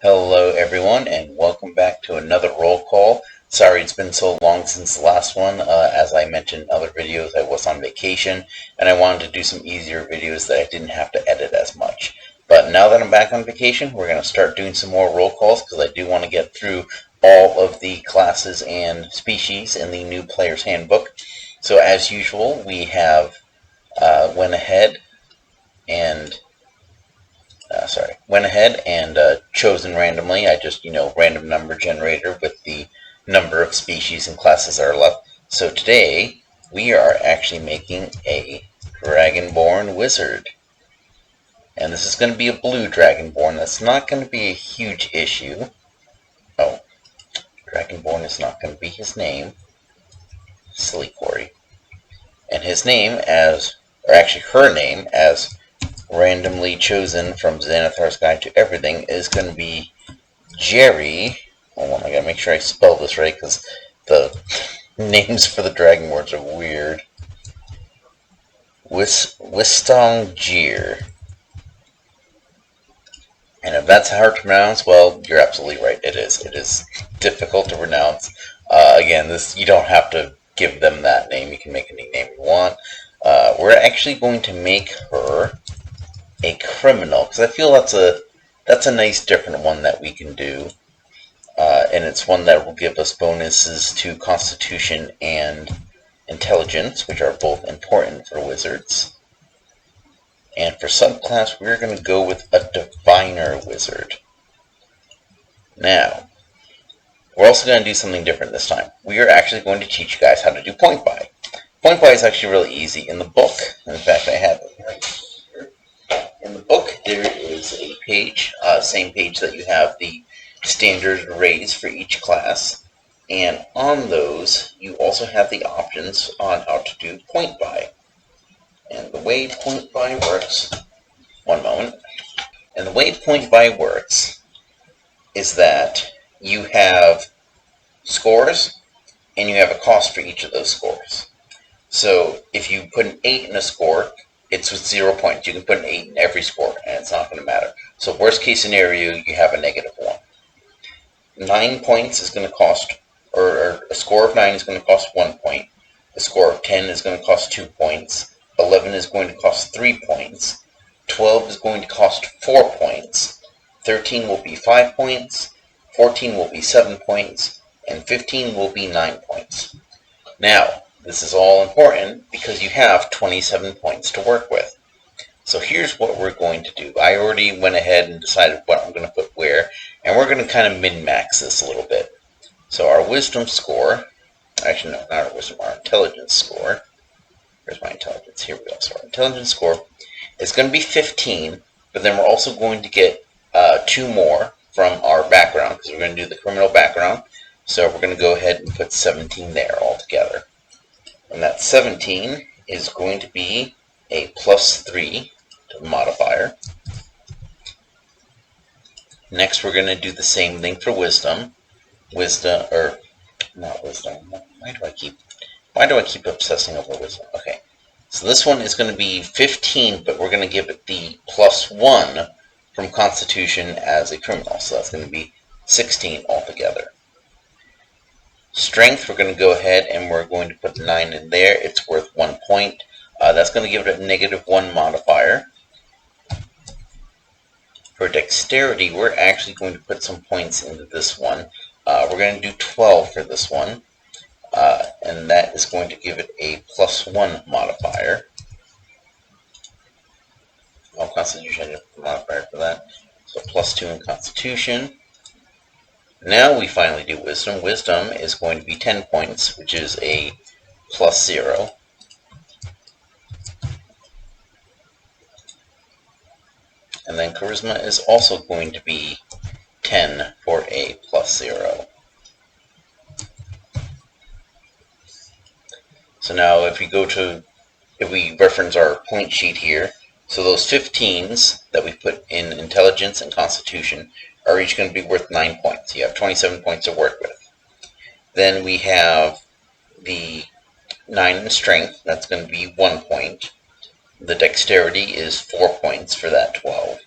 Hello everyone and welcome back to another roll call. Sorry it's been so long since the last one. As I mentioned in other videos, I was on vacation and I wanted to do some easier videos that I didn't have to edit as much. But now that I'm back on vacation, we're going to start doing some more roll calls because I do want to get through all of the classes and species in the new player's handbook. So as usual, we have went ahead and chosen randomly. I just, random number generator with the number of species and classes that are left. So today, we are actually making a dragonborn wizard. And this is going to be a blue dragonborn. That's not going to be a huge issue. Oh, dragonborn is not going to be his name. Silly Corey. And his name her name as randomly chosen from Xanathar's Guide to Everything is going to be Jheri. Hold on, I gotta make sure I spell this right because the names for the dragonborns are weird. Wystongjiir. And if that's hard to pronounce, well, you're absolutely right. It is. It is difficult to pronounce. Again, you don't have to give them that name. You can make any name you want. We're actually going to make her a criminal because I feel that's a nice different one that we can do, and it's one that will give us bonuses to Constitution and Intelligence, which are both important for wizards. And for subclass, we're going to go with a Diviner Wizard. Now, we're also going to do something different this time. We are actually going to teach you guys how to do point buy. Point buy is actually really easy. In the book, in fact, I have it right here. In the book, there is a page, same page that you have the standard arrays for each class, and on those, you also have the options on how to do point buy. And the way point buy works, one moment, and the way point buy works is that you have scores, and you have a cost for each of those scores. So if you put an 8 in a score, it's with 0 points. You can put an 8 in every score, and it's not going to matter. So worst case scenario, you have a -1. 9 points is going to cost, or a score of 9 is going to cost 1 point. A score of 10 is going to cost 2 points. 11 is going to cost 3 points. 12 is going to cost 4 points. 13 will be 5 points. 14 will be 7 points. And 15 will be 9 points. Now, this is all important because you have 27 points to work with. So here's what we're going to do. I already went ahead and decided what I'm going to put where, and we're going to kind of min-max this a little bit. So our wisdom score, actually no, not our wisdom, our intelligence score. Where's my intelligence? Here we go. So our intelligence score is going to be 15, but then we're also going to get 2 more from our background because we're going to do the criminal background. So we're going to go ahead and put 17 there altogether. And that 17 is going to be a +3 to the modifier. Next, we're going to do the same thing for wisdom. Not wisdom. Why do I keep obsessing over wisdom? Okay. So this one is going to be 15, but we're going to give it the +1 from Constitution as a criminal. So that's going to be 16 altogether. Strength, we're going to go ahead and we're going to put 9 in there. It's worth 1 point. That's going to give it a -1 modifier. For dexterity, we're actually going to put some points into this one. We're going to do 12 for this one. And that is going to give it a +1 modifier. Constitution, I didn't put a modifier for that. So +2 in Constitution. Now we finally do Wisdom. Wisdom is going to be 10 points, which is a +0. And then Charisma is also going to be 10 for a +0. So now if we reference our point sheet here, so those 15s that we put in Intelligence and Constitution are each going to be worth 9 points. You have 27 points to work with. Then we have the 9 in Strength. That's going to be 1 point. The Dexterity is 4 points for that 12.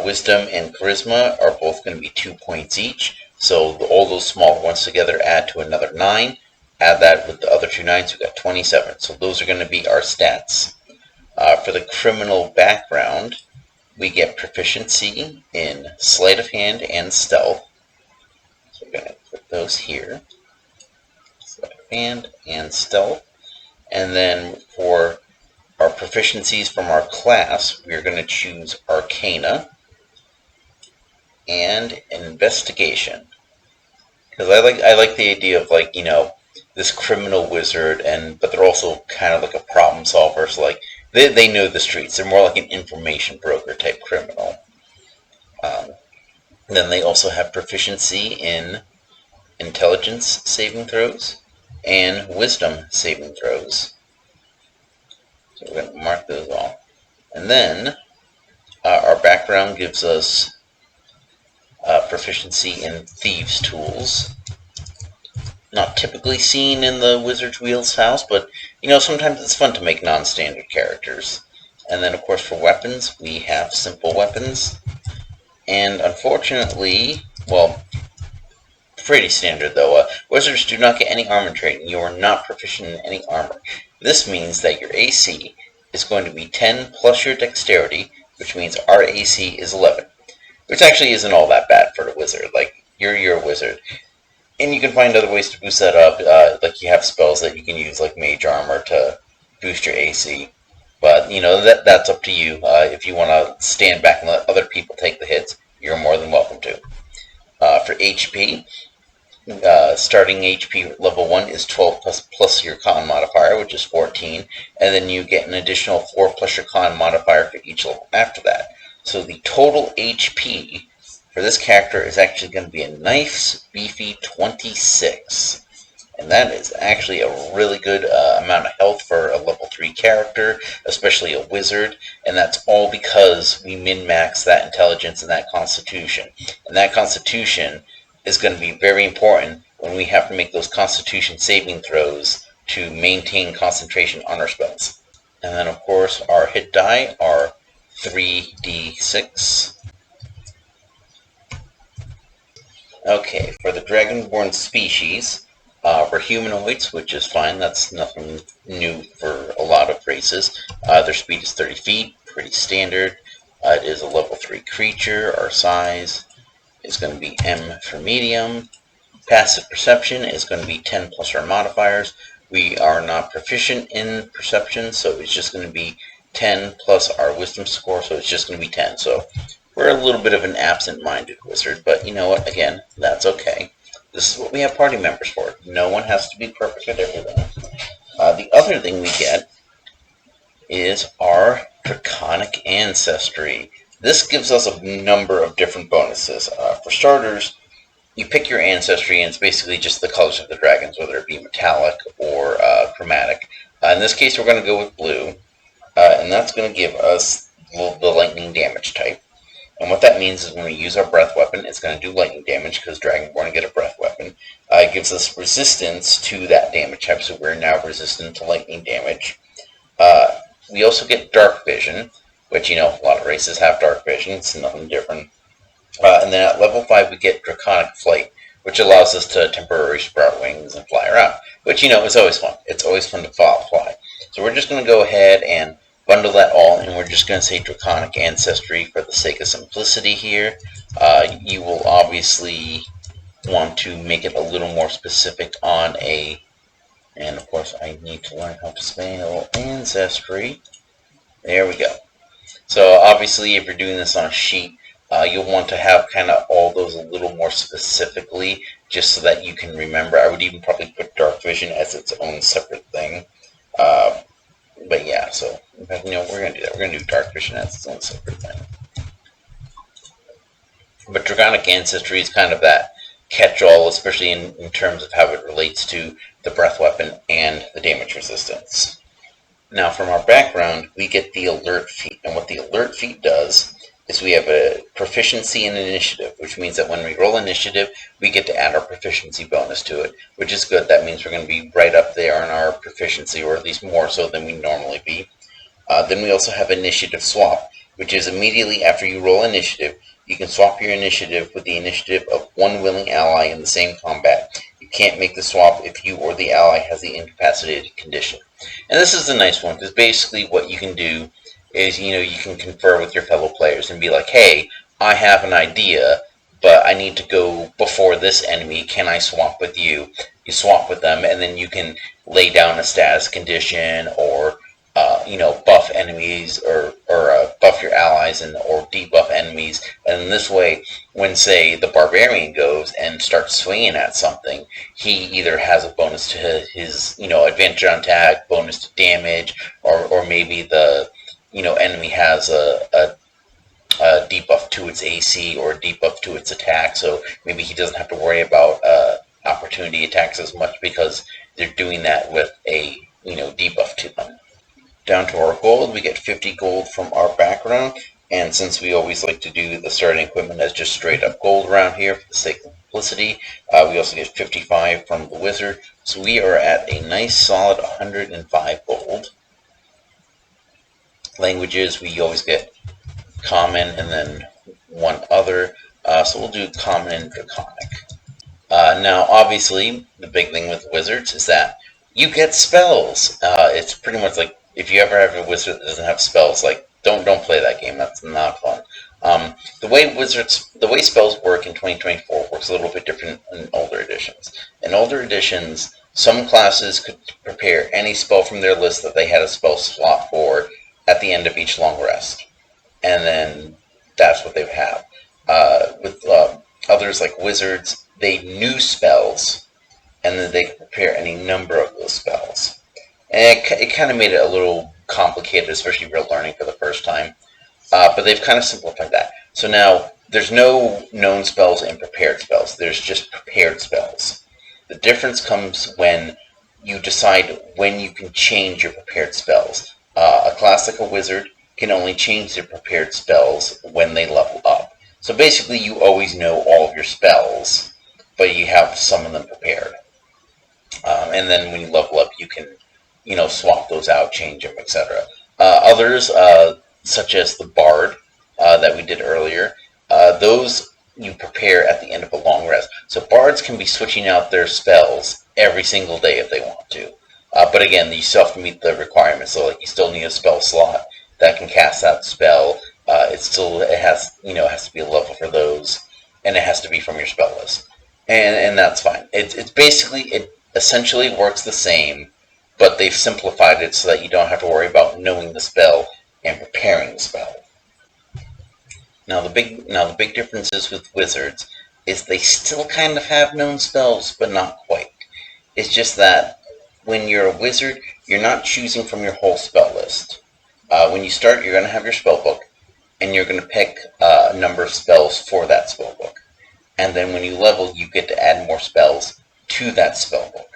Wisdom and Charisma are both going to be 2 points each. So all those small ones together add to another 9. Add that with the other 2 9s, we've got 27. So those are going to be our stats. For the criminal background, we get proficiency in sleight of hand and stealth. So we're going to put those here. Sleight of hand and stealth. And then for our proficiencies from our class, we're going to choose Arcana and Investigation. Because I like the idea of, like, you know, this criminal wizard, but they're also kind of like a problem solver. So like they know the streets. They're more like an information broker type criminal. Then they also have proficiency in intelligence saving throws and wisdom saving throws. So we're going to mark those all. And then our background gives us proficiency in thieves' tools. Not typically seen in the Wizard's Wheelhouse, but, you know, sometimes it's fun to make non-standard characters. And then, of course, for weapons, we have simple weapons. And unfortunately, well, pretty standard though, wizards do not get any armor training. You are not proficient in any armor. This means that your AC is going to be 10 plus your dexterity, which means our AC is 11. Which actually isn't all that bad for a wizard. Like, you're a wizard. And you can find other ways to boost that up. Like, you have spells that you can use, like Mage Armor, to boost your AC. But, you know, that's up to you. If you want to stand back and let other people take the hits, you're more than welcome to. For HP, starting HP level 1 is 12 plus your con modifier, which is 14. And then you get an additional 4 plus your con modifier for each level after that. So the total HP for this character is actually going to be a nice, beefy 26. And that is actually a really good amount of health for a level 3 character, especially a wizard. And that's all because we min-max that intelligence and that constitution. And that constitution is going to be very important when we have to make those constitution saving throws to maintain concentration on our spells. And then, of course, our hit die are 3d6. Okay, for the dragonborn species, we're humanoids, which is fine. That's nothing new for a lot of races. Their speed is 30 feet, pretty standard. It is a level 3 creature. Our size is going to be M for medium. Passive perception is going to be 10 plus our modifiers. We are not proficient in perception, so it's just going to be 10 plus our wisdom score, so it's just going to be 10. So we're a little bit of an absent-minded wizard, but you know what? Again, that's okay. This is what we have party members for. No one has to be perfect at everything. The other thing we get is our draconic ancestry. This gives us a number of different bonuses. For starters, you pick your ancestry, and it's basically just the colors of the dragons, whether it be metallic or chromatic. In this case, we're going to go with blue. And that's going to give us the lightning damage type. And what that means is when we use our breath weapon, it's going to do lightning damage because Dragonborn get a breath weapon. It gives us resistance to that damage type, so we're now resistant to lightning damage. We also get dark vision, which, you know, a lot of races have dark vision. It's nothing different. And then at level 5, we get draconic flight, which allows us to temporarily sprout wings and fly around, which, you know, is always fun. It's always fun to fly. So we're just going to go ahead and bundle that all, and we're just going to say draconic ancestry for the sake of simplicity here. You will obviously want to make it a little more specific on and of course I need to learn how to spell ancestry. There we go. So obviously if you're doing this on a sheet, you'll want to have kind of all those a little more specifically, just so that you can remember. I would even probably put dark vision as its own separate thing. But yeah, so in fact, you know, we're going to do that. We're going to do dark vision as its own separate thing. But draconic ancestry is kind of that catch-all, especially in terms of how it relates to the breath weapon and the damage resistance. Now, from our background, we get the alert feat. And what the alert feat does is we have a proficiency in initiative, which means that when we roll initiative, we get to add our proficiency bonus to it, which is good. That means we're going to be right up there on our proficiency, or at least more so than we normally be. Then we also have initiative swap, which is immediately after you roll initiative, you can swap your initiative with the initiative of one willing ally in the same combat. You can't make the swap if you or the ally has the incapacitated condition. And this is a nice one, because basically what you can do is, you can confer with your fellow players and be like, hey, I have an idea, but I need to go before this enemy. Can I swap with you? You swap with them, and then you can lay down a status condition, or buff enemies, or buff your allies, or debuff enemies. And in this way, when, say, the barbarian goes and starts swinging at something, he either has a bonus to his advantage on attack, bonus to damage, or maybe the enemy has a debuff to its AC or a debuff to its attack, so maybe he doesn't have to worry about opportunity attacks as much because they're doing that with a debuff to them. Down to our gold, we get 50 gold from our background, and since we always like to do the starting equipment as just straight up gold around here for the sake of simplicity, we also get 55 from the wizard, so we are at a nice solid 105 gold. Languages, we always get common and then one other, so we'll do common and draconic. Now obviously the big thing with wizards is that you get spells. It's pretty much like, if you ever have a wizard that doesn't have spells, like don't play that game. That's not fun. The way spells work in 2024 works a little bit different in older editions. In older editions, some classes could prepare any spell from their list that they had a spell slot for at the end of each long rest, and then that's what they would have. With others like wizards, they knew spells, and then they could prepare any number of those spells. And it kind of made it a little complicated, especially if you're learning for the first time. But they've kind of simplified that. So now, there's no known spells and prepared spells. There's just prepared spells. The difference comes when you decide when you can change your prepared spells. A class like a wizard can only change their prepared spells when they level up. So basically, you always know all of your spells, but you have some of them prepared. And then when you level up, you can swap those out, change them, etc. Others, such as the Bard that we did earlier, those you prepare at the end of a long rest. So Bards can be switching out their spells every single day if they want to. But again, you still have to meet the requirements. So you still need a spell slot that can cast that spell. It has to be a level for those, and it has to be from your spell list. And that's fine. It essentially works the same, but they've simplified it so that you don't have to worry about knowing the spell and preparing the spell. Now the big differences with wizards is they still kind of have known spells, but not quite. It's just that when you're a wizard, you're not choosing from your whole spell list. When you start, you're going to have your spell book, and you're going to pick a number of spells for that spell book. And then when you level, you get to add more spells to that spell book.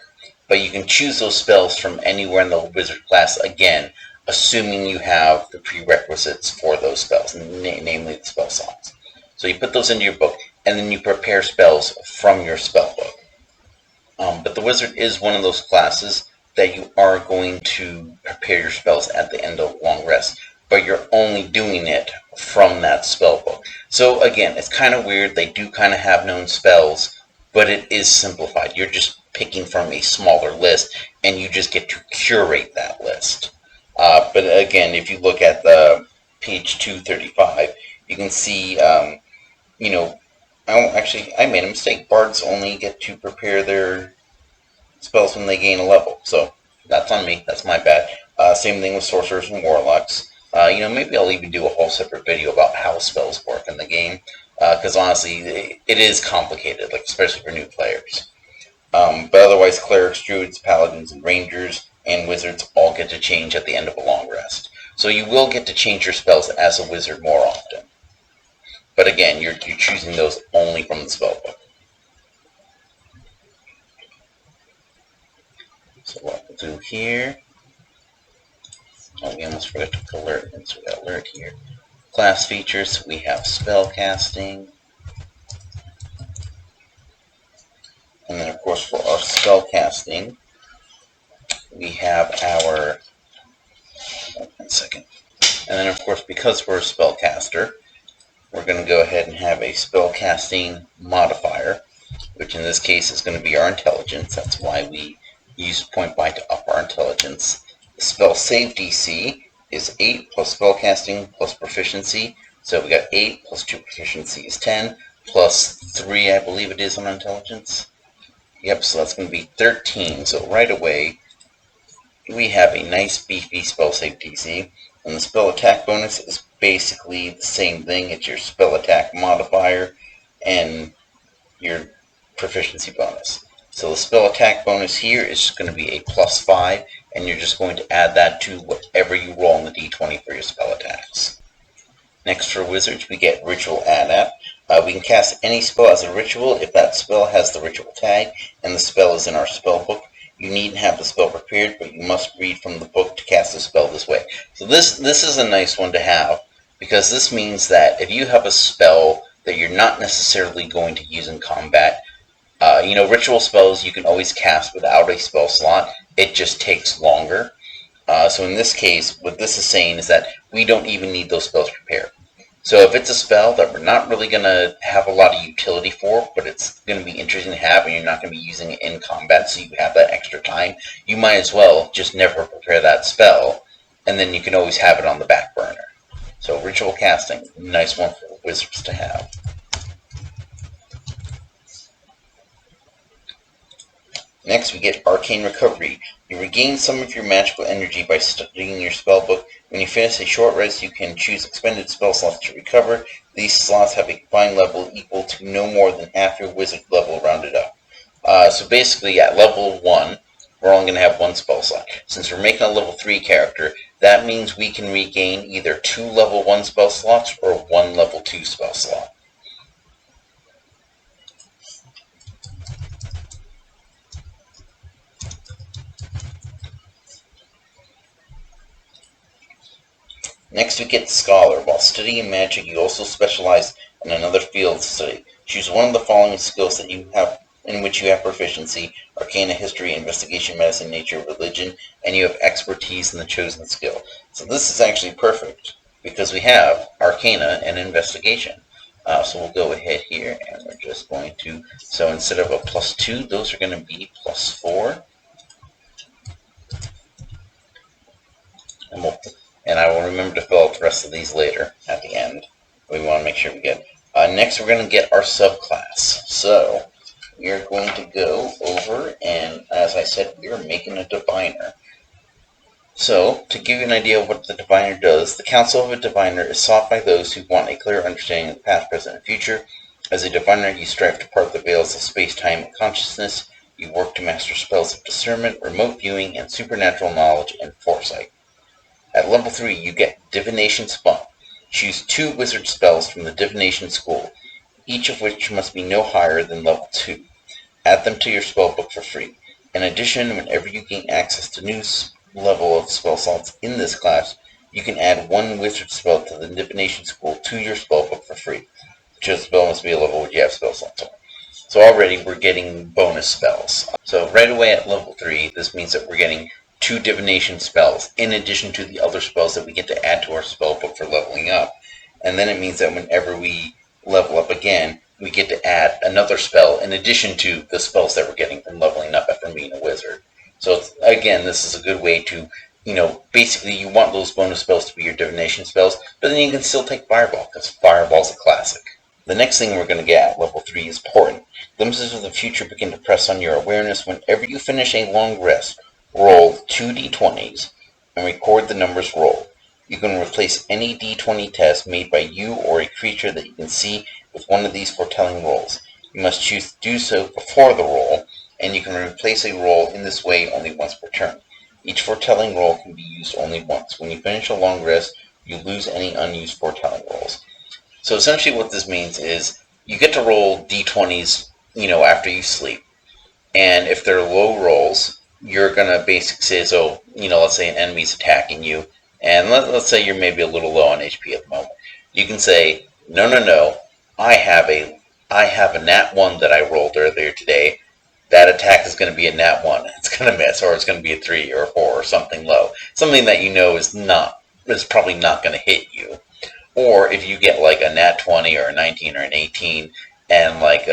But you can choose those spells from anywhere in the wizard class, again, assuming you have the prerequisites for those spells, namely the spell slots. So you put those into your book, and then you prepare spells from your spell book. But the wizard is one of those classes that you are going to prepare your spells at the end of a long rest, but you're only doing it from that spell book. So again, it's kind of weird. They do kind of have known spells, but it is simplified. You're just picking from a smaller list, and you just get to curate that list. But again, if you look at the page 235, you can see, I made a mistake. Bards only get to prepare their spells when they gain a level, so that's on me. That's my bad. Same thing with sorcerers and warlocks. Maybe I'll even do a whole separate video about how spells work in the game, because honestly, it is complicated, especially for new players. But otherwise, clerics, druids, paladins, and rangers, and wizards all get to change at the end of a long rest. So you will get to change your spells as a wizard more often. But again, you're choosing those only from the spell book. So what we'll do here, we almost forgot to alert, so we got alert here. Class features, we have spell casting. And then of course for our spell casting, we have our, one second. And then, of course, because we're a spellcaster, we're going to go ahead and have a spellcasting modifier, which in this case is going to be our intelligence. That's why we use point by to up our intelligence. The spell save DC is 8 plus spellcasting plus proficiency. So we got 8 plus 2 proficiency is 10, plus 3, I believe it is, on intelligence. Yep, so that's going to be 13. So right away, we have a nice beefy spell save DC. And the spell attack bonus is basically the same thing. It's your spell attack modifier and your proficiency bonus. So the spell attack bonus here is going to be a +5, and you're just going to add that to whatever you roll on the d20 for your spell attacks. Next, for wizards, we get Ritual Adept. We can cast any spell as a ritual if that spell has the ritual tag and the spell is in our spell book. You needn't have the spell prepared, but you must read from the book to cast the spell this way. So this is a nice one to have, because this means that if you have a spell that you're not necessarily going to use in combat, ritual spells you can always cast without a spell slot. It just takes longer. So in this case, what this is saying is that we don't even need those spells prepared. So if it's a spell that we're not really going to have a lot of utility for, but it's going to be interesting to have, and you're not going to be using it in combat, so you have that extra time, you might as well just never prepare that spell, and then you can always have it on the back burner. So ritual casting, nice one for wizards to have. Next, we get Arcane Recovery. You regain some of your magical energy by studying your spellbook. When you finish a short rest, you can choose expended spell slots to recover. These slots have a combined level equal to no more than half your wizard level rounded up. So basically, at level 1, we're only going to have 1 spell slot. Since we're making a level 3 character, that means we can regain either 2 level 1 spell slots or 1 level 2 spell slot. Next, we get Scholar. While studying magic, you also specialize in another field of study. Choose one of the following skills that you have in which you have proficiency: Arcana, History, Investigation, Medicine, Nature, Religion, and you have expertise in the chosen skill. So this is actually perfect because we have Arcana and Investigation. So we'll go ahead here and we're just going to, so instead of a +2, those are going to be +4. And I will remember to fill out the rest of these later at the end. We want to make sure we get. Next, we're going to get our subclass. So we are going to go over, and as I said, we are making a diviner. So to give you an idea of what the diviner does, the counsel of a diviner is sought by those who want a clear understanding of the past, present, and future. As a diviner, you strive to part the veils of space-time and consciousness. You work to master spells of discernment, remote viewing, and supernatural knowledge and foresight. At level 3, you get Divination Spell. Choose 2 wizard spells from the Divination School, each of which must be no higher than level 2. Add them to your spellbook for free. In addition, whenever you gain access to new level of spell slots in this class, you can add 1 wizard spell to the Divination School to your spellbook for free. The chosen spell must be a level where you have spell slots on. So already we're getting bonus spells. So right away at level 3, this means that we're getting 2 divination spells, in addition to the other spells that we get to add to our spell book for leveling up. And then it means that whenever we level up again, we get to add another spell in addition to the spells that we're getting from leveling up from being a wizard. So again, this is a good way to, basically you want those bonus spells to be your divination spells, but then you can still take Fireball, because Fireball's a classic. The next thing we're going to get at level 3 is Portent. Glimpses of the future begin to press on your awareness whenever you finish a long rest. Roll 2 d20s and record the numbers rolled. You can replace any d20 test made by you or a creature that you can see with one of these foretelling rolls. You must choose to do so before the roll, and you can replace a roll in this way only once per turn. Each foretelling roll can be used only once. When you finish a long rest, you lose any unused foretelling rolls. So essentially what this means is you get to roll d20s, after you sleep. And if they're low rolls, you're going to basically say, so, let's say an enemy's attacking you, and let's say you're maybe a little low on HP at the moment. You can say, no, I have a nat 1 that I rolled earlier today. That attack is going to be a nat 1. It's going to miss, or it's going to be a 3 or a 4 or something low. Something that is not is probably not going to hit you. Or if you get like a nat 20 or a 19 or an 18, and like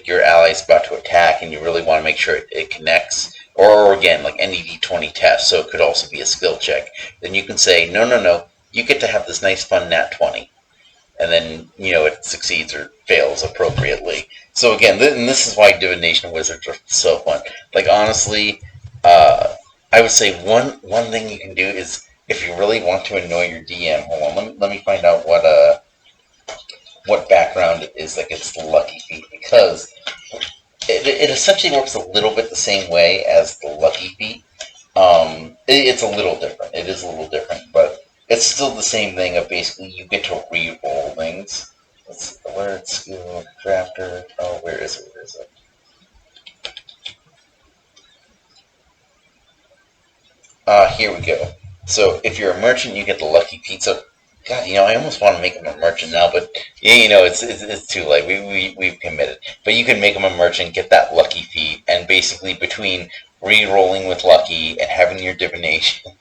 your ally's about to attack, and you really want to make sure it connects. Or again, like any d20 test, so it could also be a skill check. Then you can say, no, you get to have this nice fun nat 20, and then it succeeds or fails appropriately. So again, and this is why divination wizards are so fun. Like honestly, I would say one thing you can do is, if you really want to annoy your DM, hold on, let me find out what background it is that gets the lucky feat, because it essentially works a little bit the same way as the lucky feat. It's a little different. It is a little different, but it's still the same thing of basically you get to re-roll things. Let's see, where it's skill drafter. Oh, where is it? Where is it? Here we go. So if you're a merchant, you get the lucky pizza. God, I almost want to make him a merchant now, but it's too late. We've committed. But you can make him a merchant, get that lucky feat, and basically between re-rolling with lucky and having your divination,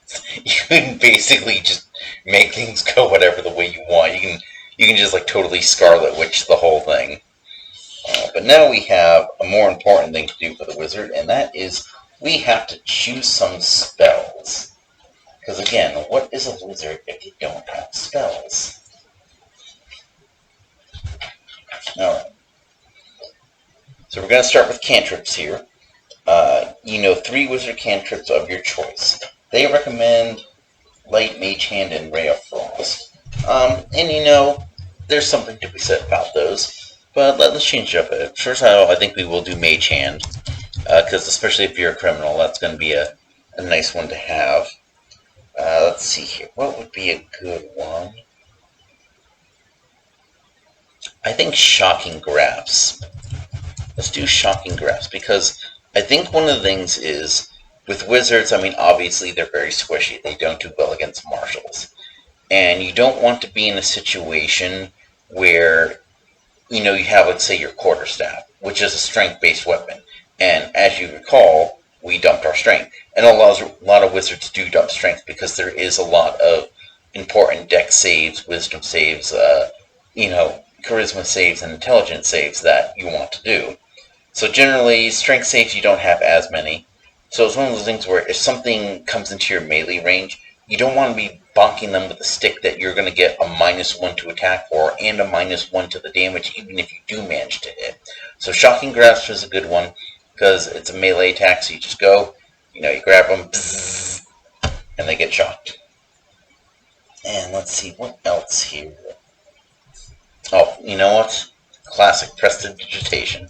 you can basically just make things go whatever the way you want. You can just like totally Scarlet Witch the whole thing. But now we have a more important thing to do for the wizard, and that is we have to choose some spells. Because again, what is a wizard if you don't have spells? Alright. So we're going to start with cantrips here. 3 wizard cantrips of your choice. They recommend Light, Mage Hand, and Ray of Frost. There's something to be said about those. But let's change it up. First of all, I think we will do Mage Hand. Because especially if you're a criminal, that's going to be a nice one to have. Let's see here. What would be a good one? I think Shocking Grasp. Let's do Shocking Grasp, because I think one of the things is, with wizards, obviously they're very squishy. They don't do well against martials. And you don't want to be in a situation where, you have, let's say, your quarterstaff, which is a strength-based weapon. And as you recall, we dumped our strength. And a lot of wizards do dump strength because there is a lot of important dex saves, wisdom saves, charisma saves, and intelligence saves that you want to do. So generally, strength saves, you don't have as many. So it's one of those things where if something comes into your melee range, you don't want to be bonking them with a stick that you're going to get a -1 to attack for and a -1 to the damage, even if you do manage to hit. So Shocking Grasp is a good one, because it's a melee attack, so you just go, you grab them, bzzz, and they get shocked. And let's see, what else here? Oh, you know what? Classic Prestidigitation.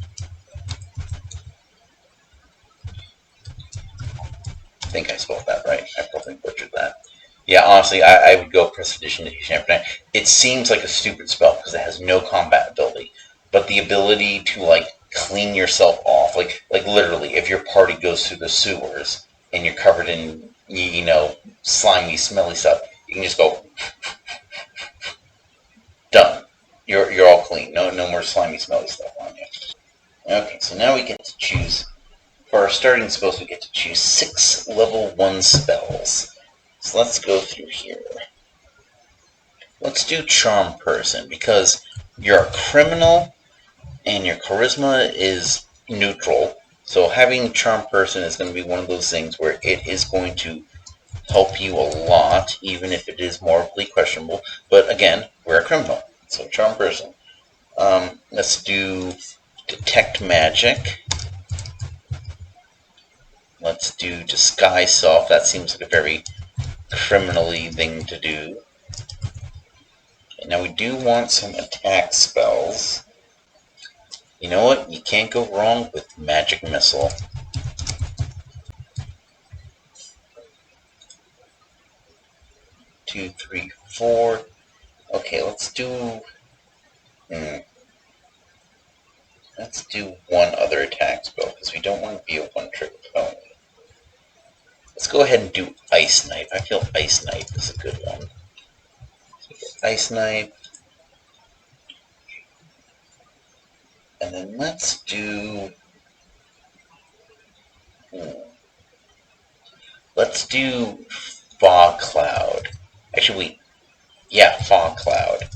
I think I spelled that right. I probably butchered that. Yeah, honestly, I would go Prestidigitation every time. It seems like a stupid spell because it has no combat ability, but the ability to clean yourself off, like literally, if your party goes through the sewers and you're covered in slimy, smelly stuff, you can just go done. You're all clean. No more slimy, smelly stuff on you. Okay, so now we get to choose. For our starting spells, we get to choose 6 level 1 spells. So let's go through here. Let's do Charm Person, because you're a criminal and your charisma is neutral. So having Charm Person is going to be one of those things where it is going to help you a lot, even if it is morally questionable. But again, we're a criminal, so Charm Person. Let's do Detect Magic. Let's do Disguise Self. That seems like a very criminally thing to do. Okay, now we do want some attack spells. You know what? You can't go wrong with Magic Missile. Two, three, four. Okay, let's do... Let's do one other attack spell, because we don't want to be a one-trick pony. Let's go ahead and do Ice Knife. I feel Ice Knife is a good one. So Ice Knife. And then let's do... Let's do Fog Cloud. Actually, wait. Yeah, fog cloud.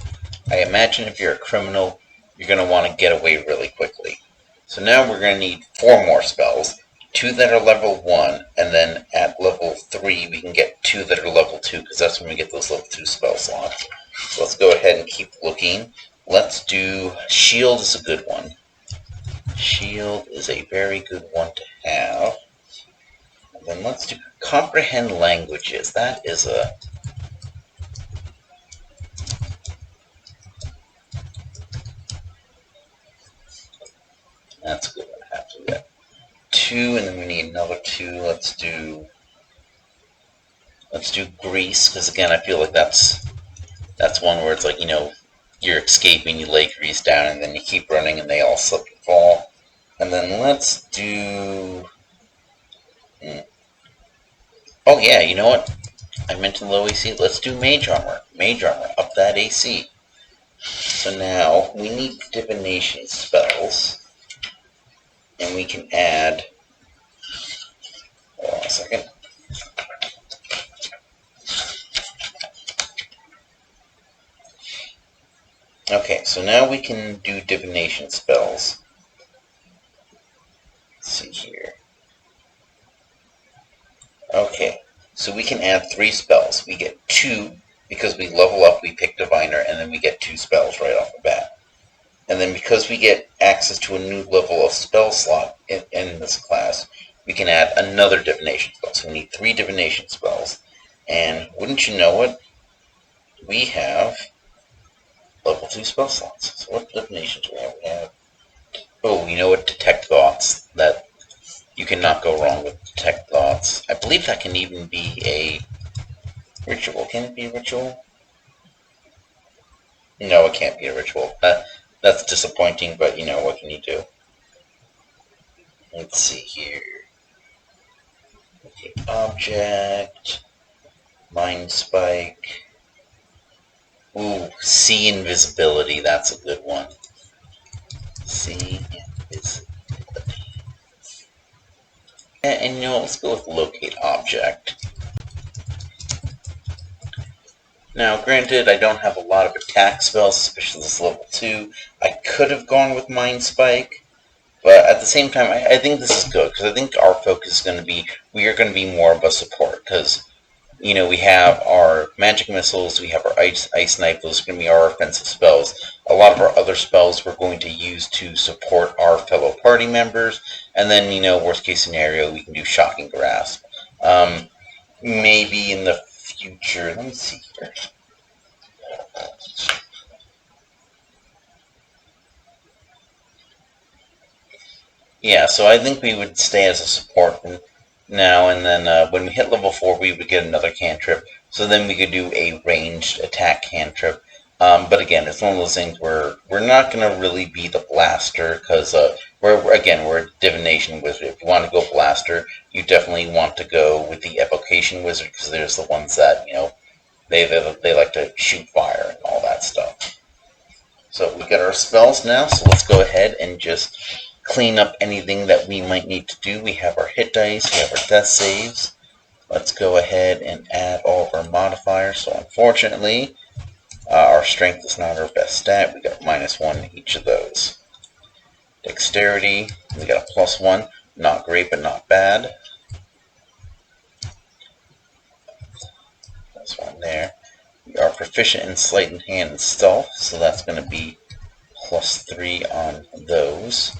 I imagine if you're a criminal, you're going to want to get away really quickly. So now we're going to need 4 more spells. 2 that are level 1, and then at level 3 we can get 2 that are level 2, because that's when we get those level 2 spell slots. So let's go ahead and keep looking. Let's do Shield is a good one. Shield is a very good one to have. And then let's do Comprehend Languages. That is a... That's a good one to have. So we got 2, and then we need another 2. Let's do Grease, because again, I feel like that's one where it's like, you're escaping, you lay Grease down, and then you keep running, and they all slip and fall. And then let's do... Oh yeah, you know what? I mentioned low AC. Let's do Mage Armor. Mage Armor, up that AC. So now, we need divination spells. And we can add... Hold on a second. Okay, so now we can do divination spells. Let's see here. Okay, so we can add 3 spells. We get 2, because we level up, we pick Diviner, and then we get 2 spells right off the bat. And then because we get access to a new level of spell slot in this class, we can add another divination spell. So we need 3 divination spells. And wouldn't you know it, we have level 2 spell slots. So what divinations do we have? We have... Oh, you know what? Detect Thoughts. That you cannot go wrong with Detect Thoughts. I believe that can even be a ritual. Can it be a ritual? No, it can't be a ritual. That's disappointing, but what can you do? Let's see here. Okay, object, Mind Spike. Ooh, See Invisibility. That's a good one. See Invisibility. And let's go with Locate Object. Now, granted, I don't have a lot of attack spells, especially this level 2. I could have gone with Mind Spike, but at the same time, I think this is good, because I think our focus is going to be, we are going to be more of a support, because, we have our magic missiles, we have our ice knife, those are going to be our offensive spells. A lot of our other spells we're going to use to support our fellow party members, and then, worst case scenario, we can do Shocking Grasp. Maybe in the future, let me see here. Yeah, so I think we would stay as a support now, and then when we hit level 4, we would get another cantrip. So then we could do a ranged attack cantrip. But again, it's one of those things where we're not going to really be the blaster, because we're a divination wizard. If you want to go blaster, you definitely want to go with the evocation wizard, because there's the ones that, they like to shoot fire and all that stuff. So we got our spells now, so let's go ahead and just clean up anything that we might need to do. We have our hit dice, we have our death saves. Let's go ahead and add all of our modifiers. So unfortunately, our strength is not our best stat. We got -1 in each of those. Dexterity, we got a +1. Not great, but not bad. That's one there. We are proficient in sleight of hand and stealth, so that's going to be +3 on those.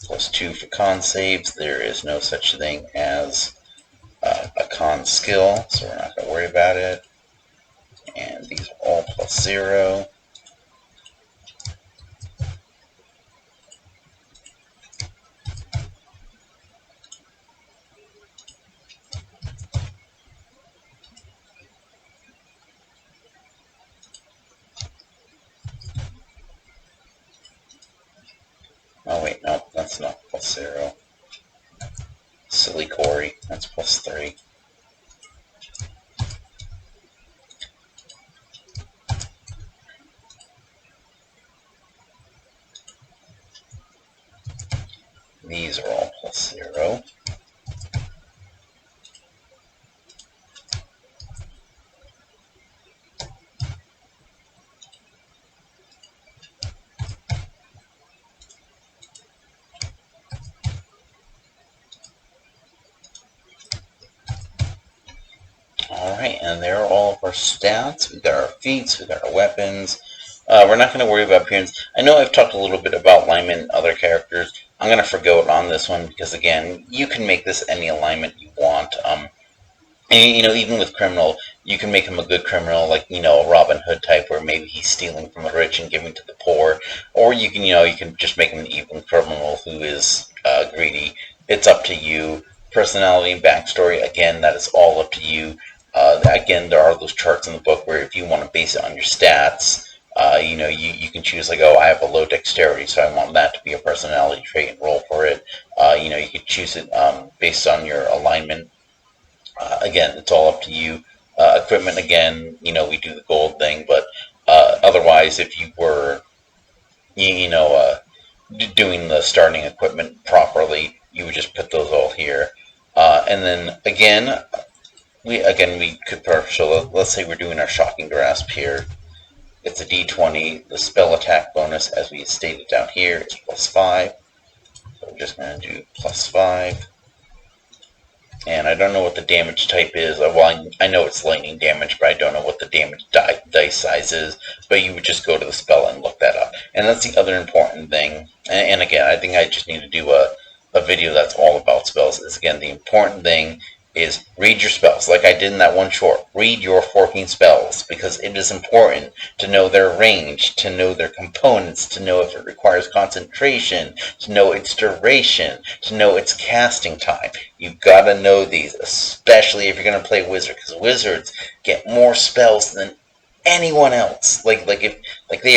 +2 for con saves. There is no such thing as a con skill, so we're not going to worry about it. And these are all +0. Oh wait, no, that's not +0. Silly Corey, that's +3. These are all +0. and there are all of our stats. We've got our feats, we've got our weapons. We're not going to worry about appearance. I know I've talked a little bit about alignment and other characters. I'm going to forgo it on this one because, again, you can make this any alignment you want. And, even with criminal, you can make him a good criminal, like, a Robin Hood type, where maybe he's stealing from the rich and giving to the poor. Or you can just make him an evil criminal who is greedy. It's up to you. Personality and backstory, again, that is all up to you. Again, there are those charts in the book where if you want to base it on your stats, you can choose, like, I have a low dexterity, so I want that to be a personality trait and roll for it. You could choose it based on your alignment. Again, it's all up to you. Equipment, again, we do the gold thing, but otherwise, if you were, doing the starting equipment properly, you would just put those all here. And then, again, we could, so let's say we're doing our shocking grasp here. It's a d20. The spell attack bonus, as we stated down here, is +5. So we're just going to do +5. And I don't know what the damage type is. Well, I know it's lightning damage, but I don't know what the damage dice size is. But you would just go to the spell and look that up. And that's the other important thing. And again, I think I just need to do a video that's all about spells. Is, again, the important thing is read your spells. Like I did in that one short. Read your 14 spells, because it is important to know their range, to know their components, to know if it requires concentration, to know its duration, to know its casting time. You've got to know these, especially if you're going to play wizard, because wizards get more spells than anyone else. Like they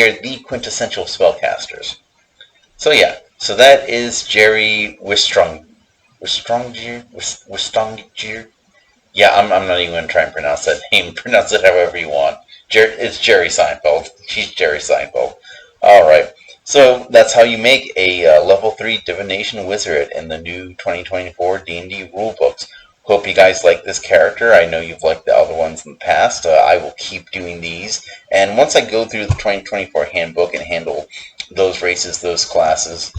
are the quintessential spellcasters. So yeah, so that is Jheri Wystongjiir. Yeah, I'm not even going to try and pronounce that name. Pronounce it however you want. It's Jerry Seinfeld. She's Jerry Seinfeld. Alright, so that's how you make a level 3 divination wizard in the new 2024 D&D rulebooks. Hope you guys like this character. I know you've liked the other ones in the past. I will keep doing these. And once I go through the 2024 handbook and handle those races, those classes,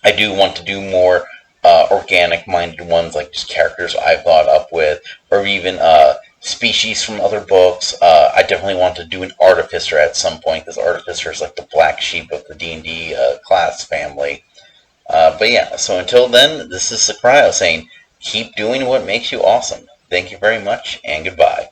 I do want to do more organic-minded ones, like just characters I've thought up with, or even species from other books. I definitely want to do an artificer at some point, because artificer is like the black sheep of the D&D class family. But yeah, so until then, this is Sakryo saying, keep doing what makes you awesome. Thank you very much, and goodbye.